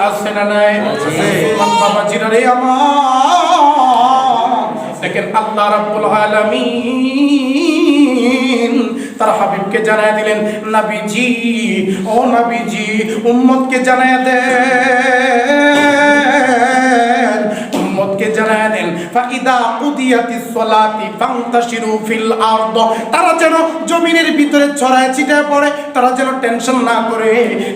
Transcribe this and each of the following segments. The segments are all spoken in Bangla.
আছে না নাই? মুসলমান বাবাজিরা রে আমার, দেখেন আল্লাহ রাব্বুল আলামিন তার হাবিবকে জানায় দিলেন, নবীজি ও নবীজি উম্মতকে জানায় দেন, উম্মতকে জানায় দেন ফাইদা কুদিয়াতিস সালাতি ফান্তাশিরু ফিল আরদ, তারা যেন জমিনের ভিতরে ছড়ায় ছিটায় পড়ে, তারা যেন টেনশন না করে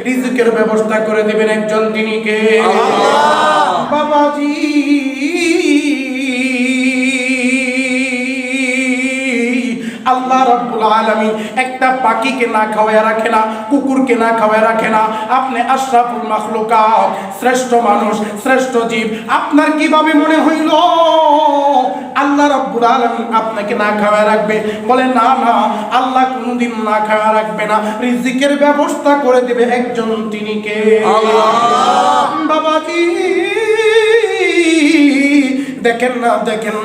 রিজিকের ব্যবস্থা করে দিবেন একজন, তিনি কে? আল্লাহ। বাবাজি আল্লাহ রাব্বুল আলামিন একটা পাখিকে না খাওয়ায় রাখে না, কুকুরকে না খাওয়ায় রাখে না। আপনি আশরাফুল মাখলুকাত, শ্রেষ্ঠ মানুষ, শ্রেষ্ঠ জীব, আপনার কিভাবে মনে হইল আল্লাহ রাব্বুল আলামিন আপনাকে না খাওয়ায় রাখবে? বলে না না, আল্লাহ কোনোদিন না খাওয়ায় রাখবে না, রিজিকের ব্যবস্থা করে দিবে একজন, তিনি কে? আল্লাহ। বাবাজি দেখেন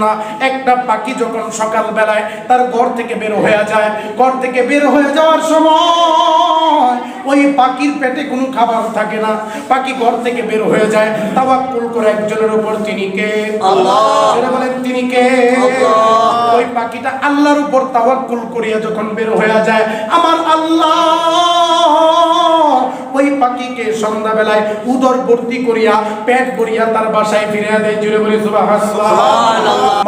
না, একটা পাখি যখন সকাল বেলায় তার ঘর থেকে বের হয়ে যায়, ঘর থেকে বের হয়ে যাওয়ার সময় ওই পাখির পেটে কোনো খাবার থাকে না, পাখি ঘর থেকে বের হয়ে যায় তাওয়াক্কুল করে একজনের উপর, তিনি কে? আল্লাহ। সেটা বলেন তিনি কে? আল্লাহ। ওই পাখিটা আল্লাহর উপর তাওয়াক্কুল করিয়া যখন বের হয়ে যায়, আমার আল্লাহ ওই পাখিকে সন্ধ্যাবেলায় উদর ভর্তি করিয়া পেট ভরিয়া তার বাসায় ফিরিয়ে দেয়। জুড়ে বলি সুবহানাল্লাহ।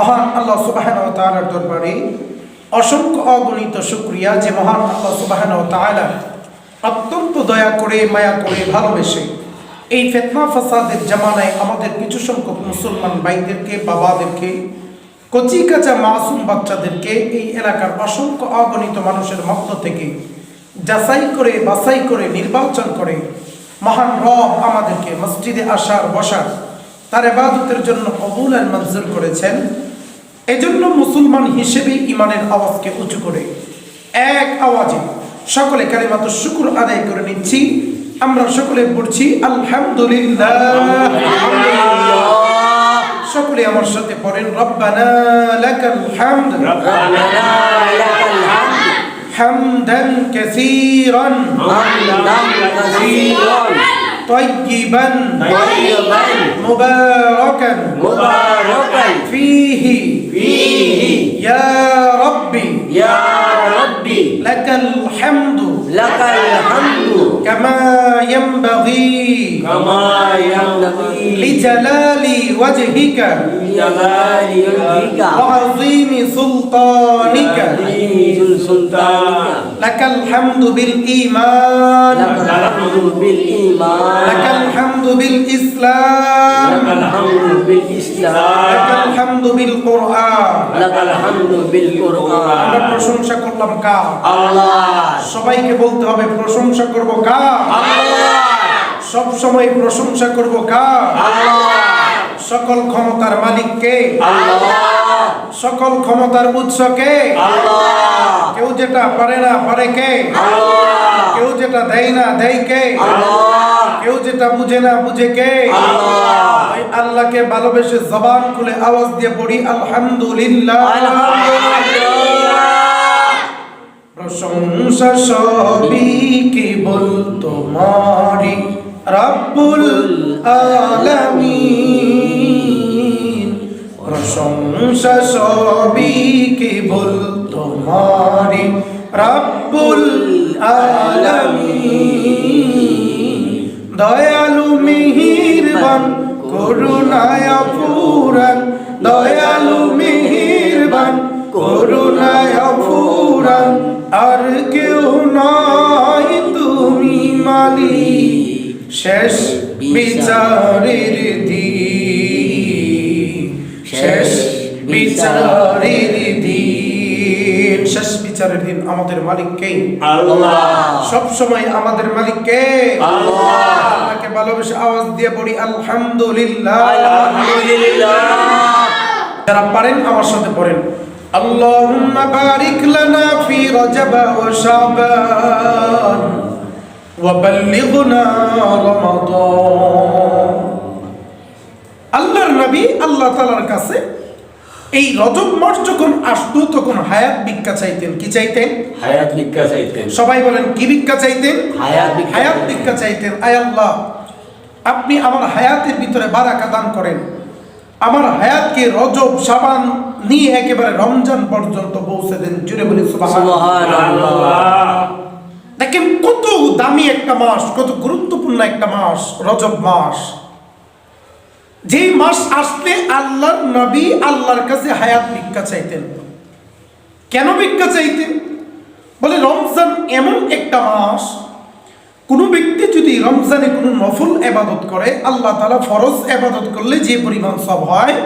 মহান আল্লাহ সুবহানাহু ওয়া তাআলার দরবারে অসংখ্য অগণিত শুকরিয়া যে মহান আল্লাহ সুবহানাহু ওয়া তাআলা অত্যন্ত দয়া করে, মায়া করে, ভালোবেসে এই ফিতনা ফাসাদের জামানায় আমাদের কিছু সংখ্যক মুসলমান ভাইদেরকে, বাবাদেরকে, কচি কাঁচা মাসুম বাচ্চাদেরকে এই এলাকার অসংখ্য অগণিত মানুষের মধ্য থেকে যাচাই করে, বাছাই করে, নির্বাচন করে মহান রব আমাদেরকে মসজিদে আসার, বসার, তার ইবাদতের জন্য কবুল আর মঞ্জুর করেছেন। এজন্য মুসলমান হিসেবে ইমানের আওয়াজকে উঁচু করে এক আওয়াজে সকলে কালিমাতুশ শুকর আদায় করে নিচ্ছি। আমরা সকলে পড়ছি আলহামদুলিল্লাহ। সকলে আমার সাথে পড়েন রব্বানা লাকাল হামদ, রব্বানা লাকাল হামদ হামদান কাসীরান, হামদান কাসীরান طيبا مباركا فيه يا ربي لك الحمد كما ينبغي لجلال وجهك وعظيم سلطانك لك الحمد بالإيمان لك الحمد بالإسلام لك الحمد بالقرآن আমরা প্রশংসা করলাম কার? আল্লাহ। সবাইকে বলতে হবে প্রশংসা করব কার? আল্লাহ। সব সময় প্রশংসা করব কার? আল্লাহ। সকল ক্ষমতার মালিক কে? আল্লাহ। সকল ক্ষমতার উৎস কে? আল্লাহ। কেউ যেটা পারে না পারে কে? আল্লাহ। কেউ যেটা দেয় না দেয় কে? আল্লাহ। কেউ যেটা বুঝে না বুঝে কে? আল্লাহ। ওই আল্লাহকে ভালোবেসে জবান খুলে আওয়াজ দিয়ে পড়ি আলহামদুলিল্লাহ। প্রশংসা সবই কেবল তোমারই রব্বুল আলামিন, প্রশংসা সবই কেবল তোমারই রব্বুল আলামিন। দয়ালু মেহেরবান করুণায় ফুরান, দয়ালু মেহেরবান করুণায় ফুরান, আর কেউ নয় তুমি মালিক শেষ বিচারের দিন, শেষ বিচারের দিন। শেষ বিচারের দিন আমাদের মালিক কে? আল্লাহ। সব সময় আমাদের মালিক কে? আল্লাহ। আল্লাহকে ভালোবেসে আওয়াজ দিয়ে পড়ি আলহামদুলিল্লাহ। যারা পারেন আমার সাথে পড়েন আল্লাহুম্মা বারিক লানা ফি রজব ওয়া শাবান ওয়া বাল্লিগনা রমাদান। আল্লাহর নবী আল্লাহ তাআলার কাছে এই রজব মাস যখন আসতো তখন হায়াত ভিক্ষা চাইতেন। কি চাইতেন? হায়াত ভিক্ষা চাইতেন। সবাই বলেন কি ভিক্ষা চাইতেন? হায়াত ভিক্ষা চাইতেন। আয় আল্লাহ, আপনি আমার হায়াতের ভিতরে বারাকা দান করেন, আমার হায়াতকে রজব শাবান নিয়ে একেবারে রমজান পর্যন্ত পৌঁছে দেন। জুড়ে বলি সুবহানাল্লাহ। দেখেন কত দামি একটা মাস, কত গুরুত্বপূর্ণ একটা মাস রজব মাস। যেই মাস আসলে আল্লাহর নবী আল্লাহর কাছে হায়াত ভিক্ষা চাইতেন। কেন ভিক্ষা চাইতেন? বলে রমজান এমন একটা মাস, কোনো ব্যক্তি যদি রমজানে কোনো নফল ইবাদত করে, আল্লাহ তাআলা ফরজ ইবাদত করলে যে পরিমাণ সওয়াব হয়,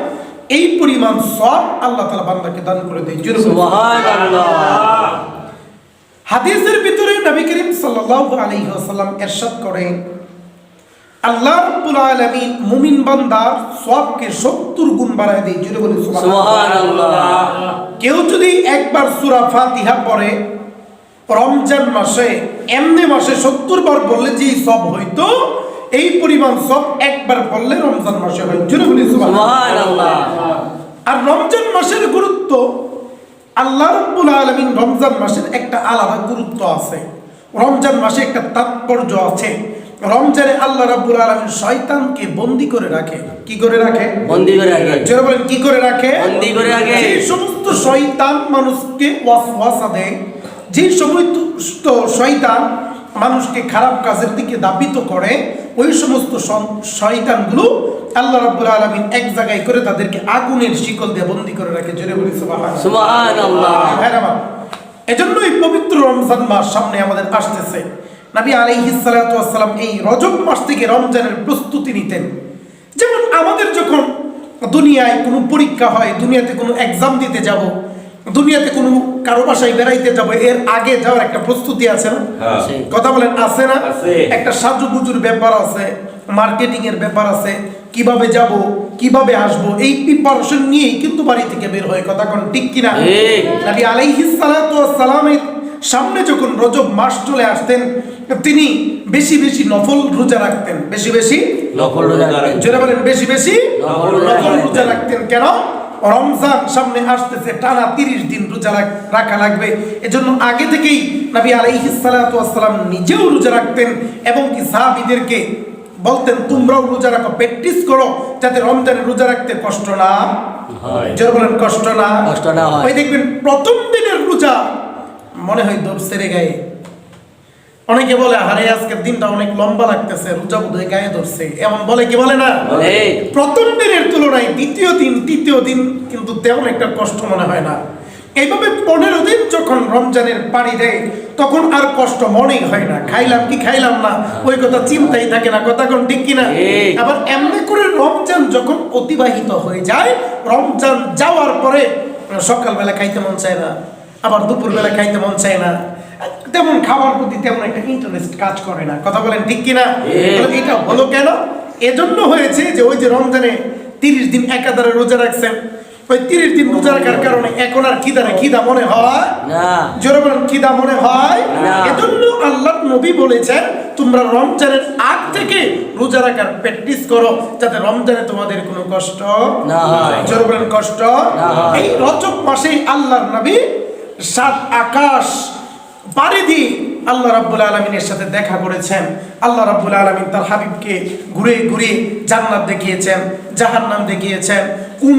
এই পরিমাণ সওয়াব আল্লাহ তাআলা বান্দাকে দান করে দেয়। সুবহানাল্লাহ। হাদিসের ভিতরে নবী করিম সাল্লাল্লাহু আলাইহি ওয়াসাল্লাম ইরশাদ করেন, আল্লাহ রাব্বুল আলামিন মুমিন বান্দার সওয়াবকে 70 গুণ বাড়ায় দেয়। জুড়ে বলি সুবহানাল্লাহ। কেউ যদি একবার সূরা ফাতিহা পড়ে রমজান মাসে, এমনি মাসে 70 বার বললে যে সওয়াব হইতো, এই পরিমাণ সওয়াব একবার পড়লে রমজান মাসে হয়। জুড়ে বলি সুবহানাল্লাহ। আর রমজান মাসের গুরুত্ব, আল্লাহ রাব্বুল আলামিন রমজান মাসের একটা আলাদা গুরুত্ব আছে, রমজান মাসে একটা তাৎপর্য আছে। রমজানে আল্লাহ রাব্বুল আলামিন শয়তানকে বন্দী করে রাখে। কি করে রাখে? বন্দী করে রাখে। যারা বলেন কি করে রাখে? বন্দী করে রাখে। যে সমস্ত শয়তান মানুষকে ওয়াসওয়াসা দেয়, যে সমস্ত শয়তান মানুষকে খারাপ কাজের দিকে দাবিত করে, ওই সমস্ত শয়তানগুলো আল্লাহ রাব্বুল আলামিন এক জায়গায় করে তাদেরকে আগুনের শিকল দিয়ে বন্দী করে রাখে। জোরে বলি সুবহানাল্লাহ। এজন্য এই পবিত্র রমজান মাস সামনে আমাদের আসতেছে। নবী আলাইহিস সালাতু ওয়াস সালাম এই রজব মাস থেকে রমজানের প্রস্তুতি নিতেন। যেমন আমাদের যখন দুনিয়ায় কোনো পরীক্ষা হয়, দুনিয়াতে কোনো এক্সাম দিতে যাব, দুনিয়াতে কোনো কারো বাসায় বেড়াইতে যাব, এর আগে যাওয়ার একটা প্রস্তুতি আছে না? কথা বলেন আছে না? একটা সাজুগুজুর ব্যাপার আছে, মার্কেটিং এর ব্যাপার আছে, কিভাবে যাব, কিভাবে আসব, এই প্রিপারেশন নিয়েই কিন্তু বাড়ি থেকে বের হয়। কথা কোন ঠিক কিনা? নবী আলাইহিস সালাতু ওয়াস সালামের সামনে যখন রজব মাস চলে আসতেন, তিনি বেশি বেশি নফল রোজা রাখতেন। বেশি বেশি নফল রোজা রাখতেন। যারা বলেন বেশি বেশি নফল রোজা রাখতেন। কেন? রমজান সামনে আসতেছে, টানা 30 দিন রোজা রাখা লাগবে। এজন্য আগে থেকেই নবী আলাইহিস সালাতু ওয়াস সালাম নিজেও রোজা রাখতেন এবং কি সাহাবীদেরকে বলতেন তোমরাও রোজা রাখো, প্র্যাকটিস করো, যাতে রমজানে রোজা রাখতে কষ্ট না হয়। যারা বলেন কষ্ট না হয়। ওই দেখবেন প্রথম দিনের রোজা মনে হয় দৌড় সেরে গায়ে। অনেকে বলে আরে আজকের দিনটা অনেক লম্বা লাগতেছে, রোজা বোধহয় গায়ে ধরছে, এমন বলে কি বলে না? প্রথম দিনের তুলনায় দ্বিতীয় দিন তৃতীয় দিন কিন্তু তেমন একটা কষ্ট মনে হয় না। এইভাবে 15 দিন যখন রমজানের পাড়ি দেয়, তখন আর কষ্ট মনেই হয় না। খাইলাম কি খাইলাম না ওই কথা চিন্তাই থাকে না। কথা কোন ঠিক কিনা? আবার এমনি করে রমজান যখন অতিবাহিত হয়ে যায়, রমজান যাওয়ার পরে সকালবেলা খাইতে মন চায় না, আবার দুপুরবেলা খাইতে মন চায় না, তেমন খাওয়ার প্রতি তেমন একটা ইন্টারেস্ট কাজ করে না। কথা বলেন ঠিক কিনা? এটা হলো কেন? এজন্য হয়েছে যে ওই যে রমজানে 30 দিন একাধারে রোজা রাখছেন, ওই 30 দিন রোজা রাখার কারণে এখন আর খিদা মনে হয় না। জোরে বলেন খিদা মনে হয় না। এজন্য আল্লাহর নবী বলেছেন তোমরা রমজানের আগ থেকে রোজা রাখার প্র্যাকটিস করো, যাতে রমজানে তোমাদের কোনো কষ্ট না হয়। জোরে বলেন কষ্ট না হয়। এই রজব মাসে আল্লাহর নবী 7 আকাশ পাড়ি দিয়ে আল্লাহ রাব্বুল আলামিনের সাথে দেখা করেছেন। আল্লাহ রাব্বুল আলামিন তার হাবিবকে ঘুরে ঘুরে জান্নাত দেখিয়েছেন, জাহান্নাম দেখিয়েছেন, কোন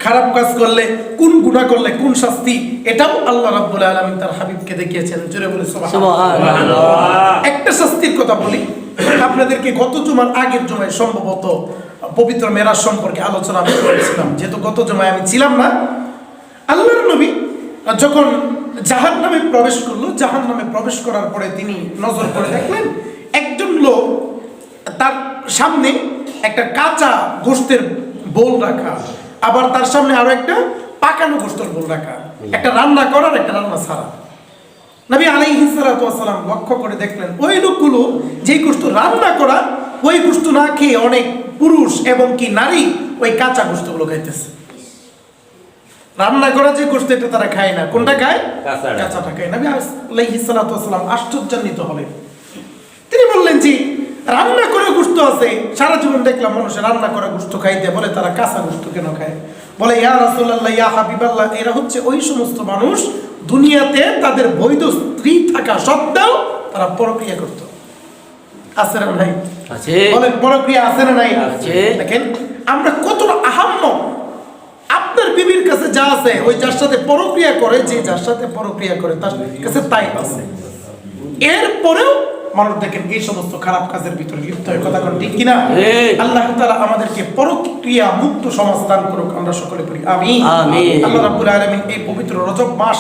খারাপ কাজ করলে, কোন গুনাহ করলে কোন শাস্তি, এটাও আল্লাহ রাব্বুল আলামিন তার হাবিবকে দেখিয়েছেন। জোরে বলে সুবহানাল্লাহ। একটা শাস্তির কথা বলি আপনাদেরকে, গত জুমার আগের জুমায় সম্ভবত পবিত্র মেরাজ সম্পর্কে আলোচনা আমি করেছিলাম, যেহেতু গত জুমায় আমি ছিলাম না। আল্লাহর নবী যখন জাহান্নামে প্রবেশ করলো, জাহান্নামে প্রবেশ করার পরে তিনি নজর করে দেখলেন একজন লোক, তার সামনে একটা কাঁচা গোশতের বোল রাখা, আবার তার সামনে আরো একটা পাকানো গোশতের বোল রাখা, একটা রান্না করার একটা রান্না ছাড়া। নবী আলাইহিস সালাতু ওয়াস সালাম লক্ষ্য করে দেখলেন ওই লোকগুলো যেই গোশত রান্না করা, ওই গোশত না খেয়ে অনেক পুরুষ এবং কি নারী ওই কাঁচা গোশতগুলো খাইতেছে। রান্না করা যে গোশত এটা তারা খায় না, কোনটা খায়? কাঁচাটা খায়। নবী আলাইহিস সালাতু ওয়াস সালাম আশ্চর্যান্বিত হলেন। তিনি বললেন যে রান্না করা গোশত আছে, সারা জীবন দেখলাম মানুষের রান্না করা গোশত খাইতে, বলে তারা কাঁচা গোশত কেন খায়? বলে ইয়া রাসূলুল্লাহ, ইয়া হাবিবাল্লাহ, এরা হচ্ছে ওই সমস্ত মানুষ দুনিয়াতে তাদের বৈধ স্ত্রী থাকা সত্ত্বেও তারা পরক্রিয়া করত। আছে না নাই? আছে। বলেন পরক্রিয়া আছে না নাই? আছে। দেখেন আমরা কতটা আহাম্ম, আপনার বিবির কাছে যা আছে ওই যার সাথে পরক্রিয়া করে, যে যার সাথে পরক্রিয়া করে তার কাছে তাই আছে। এরপরেও মানুষ দেখেন এই সমস্ত খারাপ কাজের ভিতরে লিপ্ত হয়। কথা কোন ঠিক কিনা? আল্লাহ তাআলা আমাদেরকে পরক্রিয়া মুক্ত সমাজ দান করুক, আমরা সকলে পড়ি আমিন। আল্লাহ রাব্বুল আলামিন এই পবিত্র রজব মাস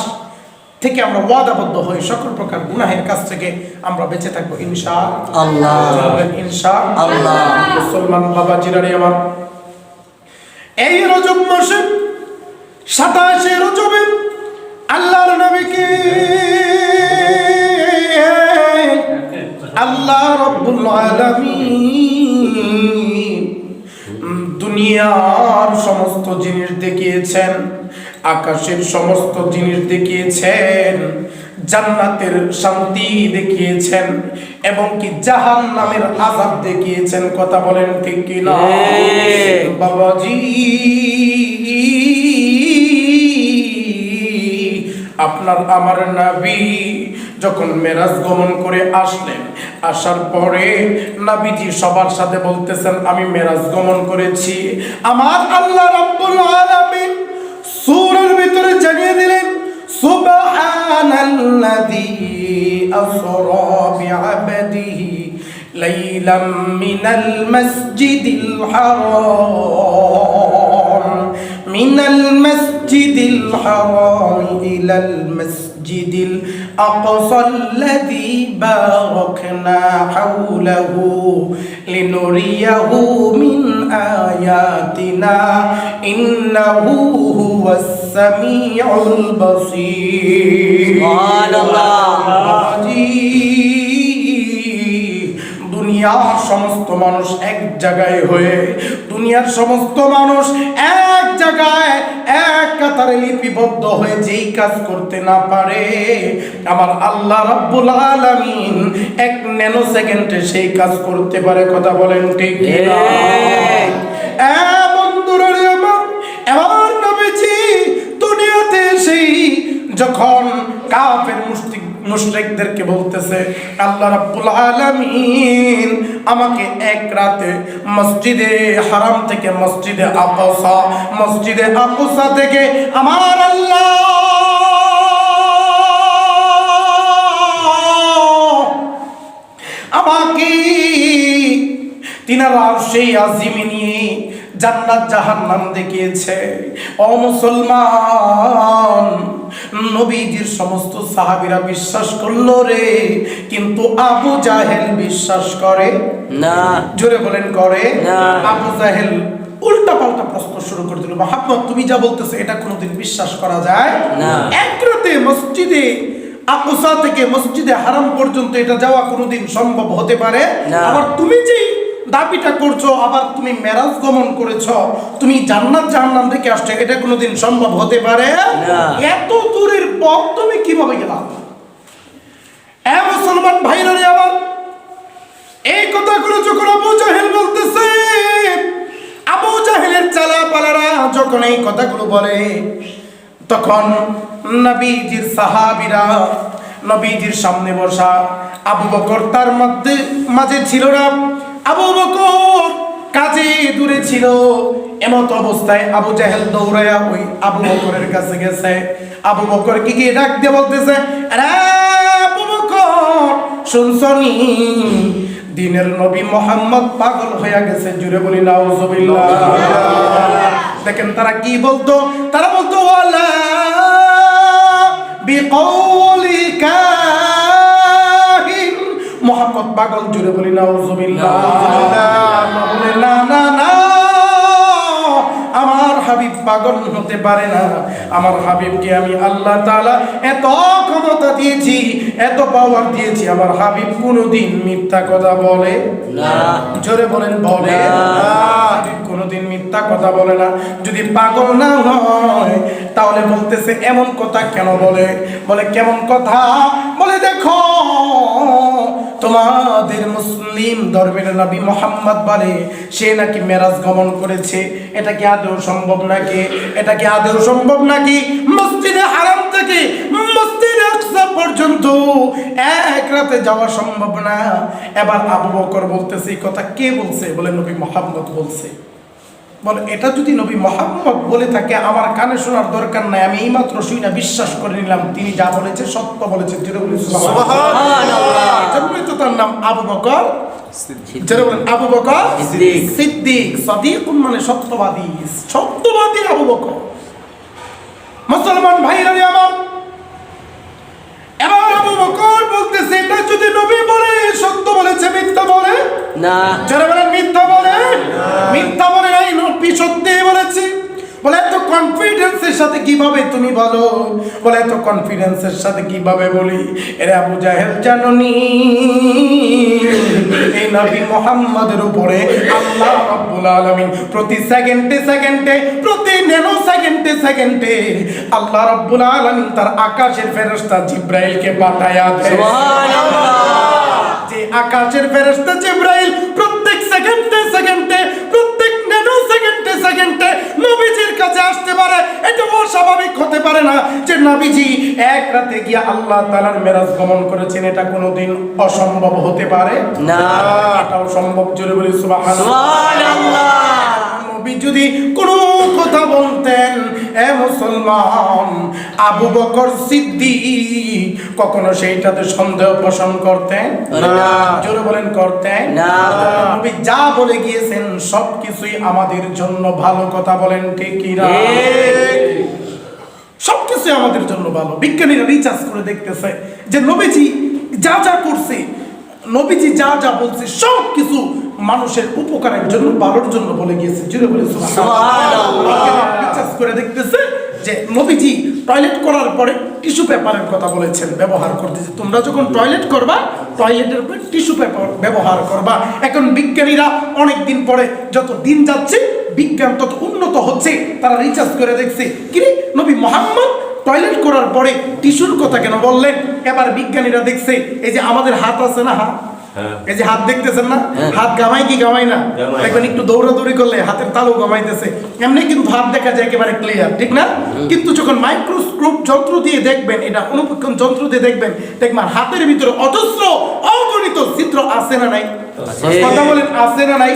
থেকে আমরা ওয়াদাবদ্ধ হই সকল প্রকার গুনাহের কাছ থেকে আমরা বেঁচে থাকবো ইনশাআল্লাহ। ইনশাআল্লাহ। মুসলমান বাবাজিরা আমার, এই রজব মাসে 27 রজবে আল্লাহর নবীকে আল্লাহ রাব্বুল আলামিন দুনিয়ার সমস্ত জিনিস দেখিয়েছেন, আকাশের সমস্ত জিনিস দেখিয়েছেন, জান্নাতের শান্তি দেখিয়েছেন এবং কি জাহান্নামের আযাব দেখিয়েছেন। কথা বলেন ঠিক কি না বাবাজি? আপনার আমার নবী যখন মেরাজ গমন করে আসলেন, আসার পরে নবীজি সবার সাথে বলতেছেন আমি মেরাজ গমন করেছি। আমার আল্লাহ রাব্বুল আলামিন সূরার ভিতরে জানিয়ে দিলেন সুবহানাল্লাযী আসরা বিআবদিহি লাইলাম মিনাল মাসজিদিল হারাম মিনাল মাসজিদিল হারাম ইলাল মাসজিদিল আকসাল্লাযী বারাকনা হাওলাহু লিনুরিয়াহু মিন আয়াতিনা ইন্নাহু হুয়াস সামিউল বাসীর। সুবহানাল্লাহ। দুনিয়ার সমস্ত মানুষ এক জায়গায় হয়ে, দুনিয়ার সমস্ত মানুষ এক জায়গায় এক কাতারে লিপিবদ্ধ হয়ে যেই কাজ করতে না পারে, আমার আল্লাহ রাব্বুল আলামিন 1 ন্যানো সেকেন্ডে সেই কাজ করতে পারে। কথা বলেন ঠিক কি না? বন্ধুরা আমার নবীজি দুনিয়াতে সেই যখন কাফের মুশরিকদেরকে বলতেছে আল্লাহ রাব্বুল আলামিন আমাকে এক রাতে মসজিদে হারাম থেকে মসজিদে আকসা থেকে আমার আল্লাহ আমাকে তিনার আরশে আজিমে নিয়ে জান্নাত জাহান্নাম দেখিয়েছে। ও মুসলমান, নবীজির সমস্ত সাহাবীরা বিশ্বাস করলো রে, কিন্তু আবু জাহেল বিশ্বাস করে না। জোরে বলেন করে না। আবু জাহেল উল্টা পাল্টা প্রশ্ন শুরু করে দিল, মুহাম্মদ তুমি যা বলতেছো এটা কোনোদিন বিশ্বাস করা যায় না। এক রাতে মসজিদে আকসা থেকে মসজিদে হারাম পর্যন্ত এটা যাওয়া কোনোদিন সম্ভব হতে পারে না। আবার তুমি যেই দাবিটা করছো, আবার তুমি মেরাজ গমন করেছো, তুমি জান্নাত জাহান্নাম দেখে আসছো, এটা কোনোদিন সম্ভব হতে পারে না। এত দূরের পথ তুমি কিভাবে গেলা? মুসলমান ভাইরা রে আমার, এই কথাগুলো যখন আবু জাহেল বলতেছে, আবু জাহেলের চালাপালারা যখন এই কথাগুলো বলে, তখন নবীজির সাহাবীরা নবীজির সামনে বসা, আবু বকর তার মাঝে ছিল না। আবু বকর কাজে দূরে ছিল। এমত অবস্থায় আবু জাহেল দৌড়ায়া ওই আবু বকরের কাছে গেছে। আবু বকর কি ডাক দিয়ে বলতেছে, আরে আবু বকর শুনছনি দিনের নবী মুহাম্মদ পাগল হয়ে গেছে। জুড়ে বলি নাউজুবিল্লাহ। দেখেন তারা কি বলতো, তারা বলতো ওয়ালা বিকৌলি কাহিন, মুহাম্মদ পাগল। জুড়ে বলি নাউজুবিল্লাহ। না না না, আমার হাবিব পাগল হতে পারে না। আমার হাবিবকে আমি আল্লাহ তাআলা এত ক্ষমতা দিয়েছি, এত পাওয়ার দিয়েছি, আমার হাবিব কোনোদিন মিথ্যা কথা বলে না। জোরে বলেন বলে না। কোনোদিন মিথ্যা কথা বলে না। যদি পাগল না হয় তাহলে বলতেছে এমন কথা কেন বলে? বলে কেমন কথা? বলে দেখো তোমাদের মুসলিম ধর্মের নবী মুহাম্মদ বলে সে নাকি মেরাজ গমন করেছে। এটা কি আদৌ সম্ভব নাকি? এটা কি আদৌ সম্ভব নাকি? মসজিদে হারাম থেকে মসজিদে আকসা পর্যন্ত এক রাতে যাওয়া সম্ভব না। এবার আবু বকর বলতেছে, এই কথা কে বলছে? বলে নবী মুহাম্মদ বলছে। বলে এটা যদি নবী মুহাম্মদ বলে থাকে আমার কানে শোনার দরকার নাই, আমি এইমাত্র শুনে বিশ্বাস করে নিলাম তিনি যা বলেছে সত্য বলেছে। সুবহানাল্লাহ। এজন্যই তো তার নাম আবু বকর সিদ্দিক। আবু বকর সিদ্দিক, সাদিকুন মানে সত্যবাদী, সত্যবাদী আবু বকর। মুসলমান ভাইরা আমার, এবার আবু বকর বলতেছে এটা যদি নবী বলে সত্য বলেছে, মিথ্যা বলে না। যারা বলেন মিথ্যা বলে, মিথ্যা বলে নাই, নবী সত্যি বলেছে। বলে এত কনফিডেন্সের সাথে কিভাবে তুমি বলো? বলে এত কনফিডেন্সের সাথে কিভাবে বলি? এরে আবু জাহেল জাননি এই নবী মুহাম্মদের উপরে আল্লাহ রাব্বুল আলামিন প্রতি সেকেন্ডে সেকেন্ডে, প্রতি ন্যানো সেকেন্ডে সেকেন্ডে আল্লাহ রাব্বুল আলামিন তার আকাশের ফেরেশতা জিবরাইলকে পাঠায়া দেয়। সুবহানাল্লাহ। যে আকাশের ফেরেশতা জিবরাইল প্রত্যেক সেকেন্ডে সেকেন্ডে, প্রত্যেক ন্যানো সেকেন্ডে সেকেন্ডে নবীজির কাছে আসতে পারে, এটা অস্বাভাবিক হতে পারে না যে নবীজি এক রাতে গিয়ে আল্লাহ তাআলার মেরাজ গমন করেছেন। এটা কোনোদিন অসম্ভব হতে পারে না, এটাও সম্ভব। জোরে বলি সুবহানাল্লাহ। নবী যদি কোনো কথা বলতেন, এ মুসলমান, আবু বকর সিদ্দিক কখনো সেইটাতে সন্দেহ পোষণ করতেন না। জোরে বলেন করতেন না। নবী যা বলে গিয়েছেন সবকিছুই আমাদের জন্য ভালো। কথা বলেন ঠিক কি না? সবকিছু আমাদের জন্য ভালো। বিজ্ঞানীরা রিসার্চ করে দেখতেছে যে নবীজি যা যা করছে, নবীজি যা যা বলছে সবকিছু মানুষের উপকারের জন্য, ভালোর জন্য বলে গিয়েছে। জুড়ে বলে সুবহানাল্লাহ। রিসার্চ করে দেখতেছে যে নবীজি টয়লেট করার পরে টিস্যু পেপারের কথা বলেছেন ব্যবহার করতে, যে তোমরা যখন টয়লেট করবা টয়লেটের উপরে টিস্যু পেপার ব্যবহার করবা। এখন বিজ্ঞানীরা অনেক দিন পরে, যত দিন যাচ্ছে বিজ্ঞান তত উন্নত হচ্ছে, তারা রিসার্চ করে দেখছে কি নবী মুহাম্মদ টয়লেট করার পরে টিস্যুর কথা কেন বললেন। এবার বিজ্ঞানীরা দেখছে এই যে আমাদের হাত আছে না, হাত, এই যে হাত দেখতেছেন না, হাত গামাই কি গামাই না? দেখবেন একটু দৌড়াদৌড়ি করলে হাতের তালু গামাইতেছে, এমনি কিন্তু হাত দেখা যায় একেবারে ক্লিয়ার, ঠিক না? কিন্তু যখন মাইক্রোস্কোপ যন্ত্র দিয়ে দেখবেন, এটা অনুপীক্ষণ যন্ত্র দিয়ে দেখবেন, দেখবেন হাতের ভিতরে অজস্র অগণিত ছিদ্র আছে না নাই? কথা বলেন আছে না নাই?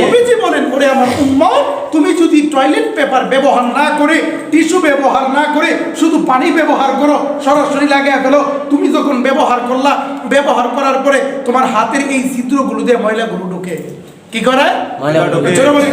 নবীজি বলেন, ওরে আমার উম্মত, তুমি যদি টয়লেট পেপার ব্যবহার না করে, টিস্যু ব্যবহার না করে, শুধু পানি ব্যবহার করো, সরাসরি লাগিয়ে ফেলো, তুমি যখন ব্যবহার করলা, ব্যবহার করার পরে তোমার হাতের এই ছিদ্রগুলো দিয়ে ময়লাগুলো ঢুকে, কি করে?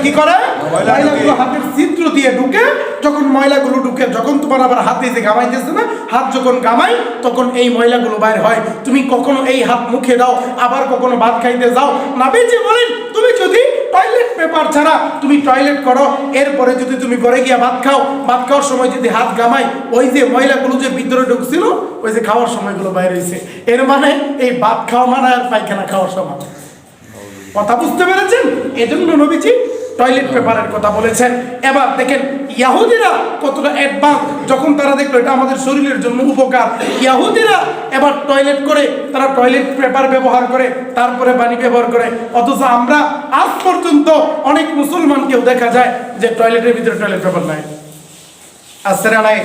কি করে? ময়লাগুলো হাতের ছিদ্র দিয়ে ঢুকে। যখন ময়লাগুলো ঢুকে, যখন তোমার আবার হাতে যে গামাইতেছে না, হাত যখন গামাই তখন এই ময়লাগুলো বাইর হয়। তুমি কখনো এই হাত মুখে দাও, আবার কখনো ভাত খাইতে যাও, নবীজি বলেন তুমি যদি টয়লেট পেপার ছাড়া তুমি টয়লেট করো, এরপরে যদি তুমি ঘরে গিয়ে ভাত খাও, ভাত খাওয়ার সময় যদি হাত গামাই, ওই যে ময়লাগুলো যে ভিতরে ঢুকছিল ওই যে খাওয়ার সময়গুলো বাইরে হয়েছে। এর মানে এই ভাত খাওয়া মানে আর পায়খানা খাওয়ার সময়। কথা বুঝতে পেরেছেন? এজন্য নবীজি টয়লেট পেপারের কথা বলেছেন। এবার দেখেন ইহুদিরা কতটা অ্যাডভান্স, যখন তারা দেখলো এটা আমাদের শরীরের জন্য উপকার, ইহুদিরা এবার টয়লেট করে, তারা টয়লেট পেপার ব্যবহার করে, তারপরে পানি ব্যবহার করে। অথচ আমরা আজ পর্যন্ত অনেক মুসলমানকেও দেখা যায় যে টয়লেটের ভিতরে টয়লেট পেপার নাই। আছে না নাই?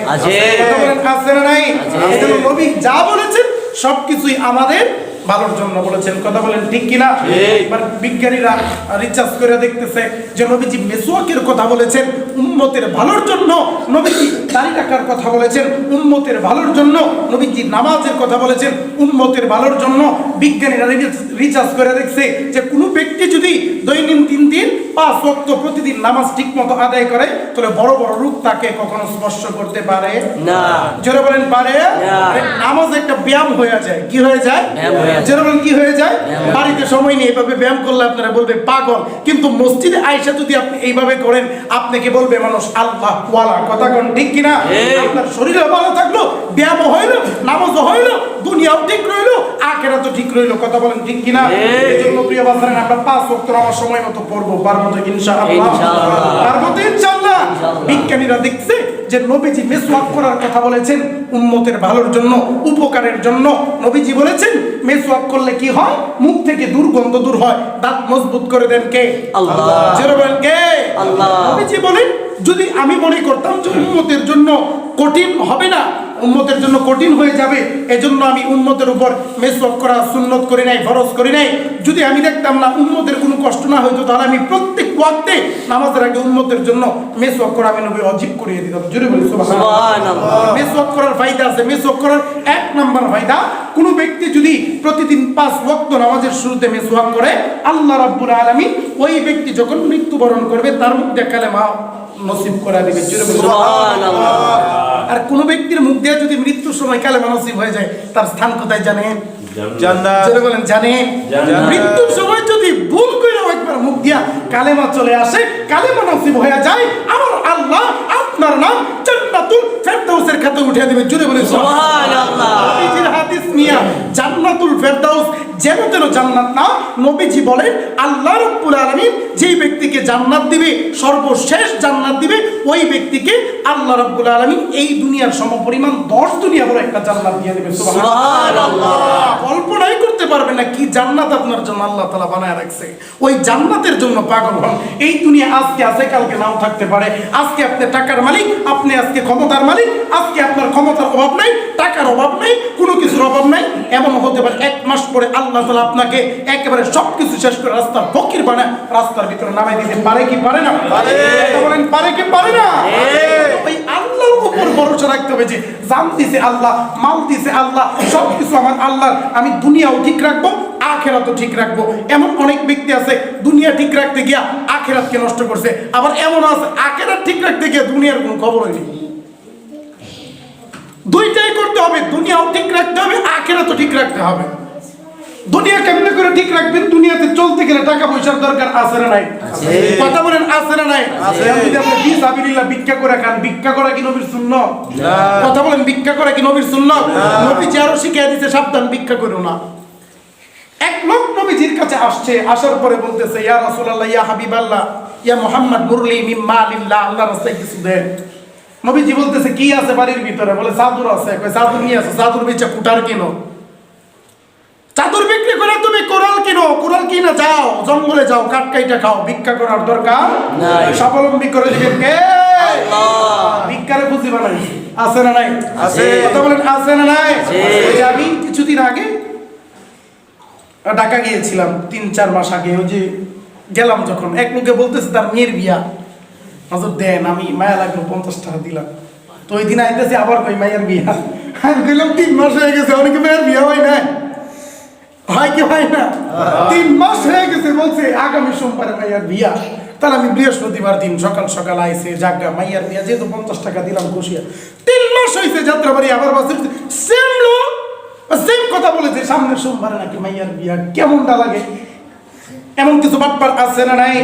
কথা বলেন আছে না নাই? এজন্য নবী যা বলেছেন সবকিছুই আমাদের ভালোর জন্য বলেছেন। কথা বলেন ঠিক কিনা? এবার বিজ্ঞানীরা রিসার্চ করে দেখতেছে যে নবীজি মেসওয়াকের কথা বলেছেন উম্মতের ভালোর জন্য, নবীজি দাড়ি রাখার কথা বলেছেন উম্মতের ভালোর জন্য, নবীজি নামাজের কথা বলেছেন উম্মতের ভালোর জন্য। বিজ্ঞানীরা রিসার্চ করে দেখছে যে কোনো ব্যক্তি যদি দৈনিক 3 দিন 5 ওয়াক্ত প্রতিদিন নামাজ ঠিকমতো আদায় করে, তাহলে বড় বড় রোগ তাকে কখনো স্পর্শ করতে পারে না। জোরে বলেন পারে না। নামাজ একটা ব্যায়াম হয়ে যায়। কি হয়ে যায়? যেরকম কি হয়ে যায়? বাড়িতে সময় নিয়ে এইভাবে ব্যায়াম করলে আপনারা বলবে পাগল, কিন্তু মসজিদে আয়েশা যদি আপনি এইভাবে করেন আপনাকে বলবে মানুষ আল্লাহ ওয়ালা। কথা কোন ঠিক কিনা? আপনার শরীরও ভালো থাকলো, ব্যায়ামও হইলো, নামাজও হইলো, দুনিয়াও ঠিক রইলো, আখিরাতও ঠিক রইলো। কথা বলেন ঠিক কিনা? এজন্য প্রিয় বাচ্চারা আমরা 5 ওয়াক্ত নামাজ সময় মতো পড়বো, পারবো তো ইনশাআল্লাহ? পারবো তো ইনশাআল্লাহ? বিজ্ঞানীরা দেখছে যে নবীজি মেসওয়াক করার কথা বলেছেন উম্মতের ভালোর জন্য, উপকারের জন্য। নবীজি বলেছেন মেসওয়াক করলে কি হয়? মুখ থেকে দুর্গন্ধ দূর হয়, দাঁত মজবুত করে দেন কে? আল্লাহ। জোরে বলেন কে? আল্লাহ। নবীজি বলেন যদি আমি মনে করতাম যে উম্মতের জন্য কঠিন হবে না, উম্মতের জন্য কঠিন হয়ে যাবে, এজন্য আমি উম্মতের উপর মেসওয়াক করা সুন্নত করি নাই, ফরজ করি নাই। যদি আমি দেখতাম না উম্মতের কোনো কষ্ট না হইতো, তাহলে আমি প্রত্যেক ওয়াক্তে নামাজের আগে উম্মতের জন্য মেসওয়াক করা আমি নবী ওয়াজিব করিয়ে দিতাম। জোরে বলি সুবহানাল্লাহ। মেসওয়াক করার ফায়দা আছে। মেসওয়াক করার এক নাম্বার ফায়দা, কোনো ব্যক্তি যদি প্রতিদিন 5 ওয়াক্ত নামাজের শুরুতে মেসওয়াক করে, আল্লাহ রাব্বুল আলামিন ওই ব্যক্তি যখন মৃত্যুবরণ করবে তার মুখে কালেমা নসিব করে দিবে। জোরে বলি সুবহানাল্লাহ। আর কোন ব্যক্তির মুখ দিয়ে যদি মৃত্যুর সময় কালেমা নসিব হয়ে যায়, তার স্থান কোথায় জানেন? জান্নাত। জোরে বলেন জানেন? মৃত্যুর সময় যদি ভুল করে একবার মুখ দিয়া কালেমা চলে আসে, কালেমা নসিব হয়ে যায়, আমার আল্লাহ আপনার নাম জান্নাতুল ফেরদাউসের খাতায় উঠিয়ে দিবে। জোরে বলেন সুবহানাল্লাহ। নবীজির হাদিস নিয়া জান্নাতুল ফেরদাউস যেন তেন জান্নাত না, নবীজি বলেন আল্লাহ রাব্বুল আলামিন যেই ব্যক্তিকে জান্নাত দিবে, সর্বশেষ জান্নাত দিবে, ওই ব্যক্তিকে আল্লাহ রাব্বুল আলামিন এই দুনিয়ার সমপরিমাণ 10 দুনিয়া বড় একটা জান্নাত দিয়ে দিবে। সুবহানাল্লাহ। কল্পনাই করতে পারবেন না কি জান্নাত আপনার জন্য আল্লাহ তাআলা বানায় রাখছে। ওই জান্নাতের জন্য পাগল হন। এই দুনিয়া আজকে আছে, কালকে নাও থাকতে পারে। আজকে আপনি টাকার মালিক, আপনি আজকে ক্ষমতার মালিক, আজকে আপনার ক্ষমতার অভাব নাই, টাকার অভাব নাই, কোনো কিছুর অভাব নাই। এমন হতে পারে 1 মাস পরে আল্লাহ তাআলা আপনাকে একেবারে সবকিছু শেষ করে রাস্তার ফকির বানায় রাস্তার ভিতরে নামাই দিতে পারে কি পারে না? পারে। বলেন পারে কি পারে না? ওই আল্লাহর উপর ভরসা রাখতে হবে যে জান দিছে আল্লাহ, মাল দিছে আল্লাহ, সবকিছু আমার আল্লাহর। আমি দুনিয়াও ঠিক রাখবো, আখিরাতও ঠিক রাখবো। এমন অনেক ব্যক্তি আছে দুনিয়া ঠিক রাখতে গিয়া আখিরাতকে নষ্ট করছে, আবার এমন আছে আখিরাত ঠিক রাখতে গিয়া দুনিয়ার কোনো খবরই নেই। দুইটাই করতে হবে, দুনিয়াও ঠিক রাখতে হবে, আখিরাতও ঠিক রাখতে হবে। দুনিয়া কেমনে করে ঠিক রাখবেন? দুনিয়াতে চলতে গেলে টাকা পয়সার দরকার আছে না নাই? কথা বলেন আছে না নাই? যদি আপনি ফিসাবিলিল্লাহ ভিক্ষা করে খান, ভিক্ষা করা কি নবীর সুন্নাত? কথা বলেন ভিক্ষা করা কি নবীর সুন্নাত? নবীজি আরো শিখিয়ে দিয়েছে সাবধান ভিক্ষা করো না। এক লোক নবীজির কাছে আসছে, আসার পরে বলতেছে ইয়া রাসূলুল্লাহ, ইয়া হাবিবাল্লাহ, ইয়া মুহাম্মদ মুরলি মিন মালিল্লাহ, আল্লাহর রাস্তায় কিছু দেন। নবীজি বলতেছে কি আছে বাড়ির ভিতরে? বলে চাদর আছে। কয় চাদর নিয়ে আসো। চাদর বেচে কুটার কিনো, চাদর বিক্রি করে তুমি কোরাল কিনো, কোরাল কিনা যাও জঙ্গলে যাও, কাঠ কাইটা খাও, ভিক্ষা করার দরকার নাই। স্বাবলম্বী করে দিবেন কে? আল্লাহ। ভিক্ষারে বুঝি বানাইছে, আছে না নাই? আছে। কথা বলেন আছে না নাই? আছে। আমি কিছুদিন আগে ঢাকা গিয়েছিলাম, 3-4 মাস আগে। ওই যে গেলাম যখন, এক লোকে বলতেছে তার মেয়ের বিয়া, নজর দেন। আমি মায়া লাগলো, 50 টাকা দিলাম। তো ওই দিন আইতেছি আবার কই মায়ের বিয়া। আমি বললাম 3 মাস হয়ে গেছে, অনেকে মায়ের বিয়া হয় না, হয় কি হয় না? 3 মাস হয়ে গেছে, বলছে আগামী সোমবারে মাইয়ার বিয়া। তাহলে আমি বৃহস্পতিবার দিন সকাল সকাল আইসে জাগা মাইয়ার বিয়া, যেহেতু 50 টাকা দিলাম খুশিয়া। 3 মাস হয়েছে যাত্রাবাড়ি আবার বাসে সেম লোক সেম কথা বলেছে, সামনের সোমবারে নাকি মাইয়ার বিয়া। কেমনটা লাগে? এমন কিছু বাটপার আছে না নাই?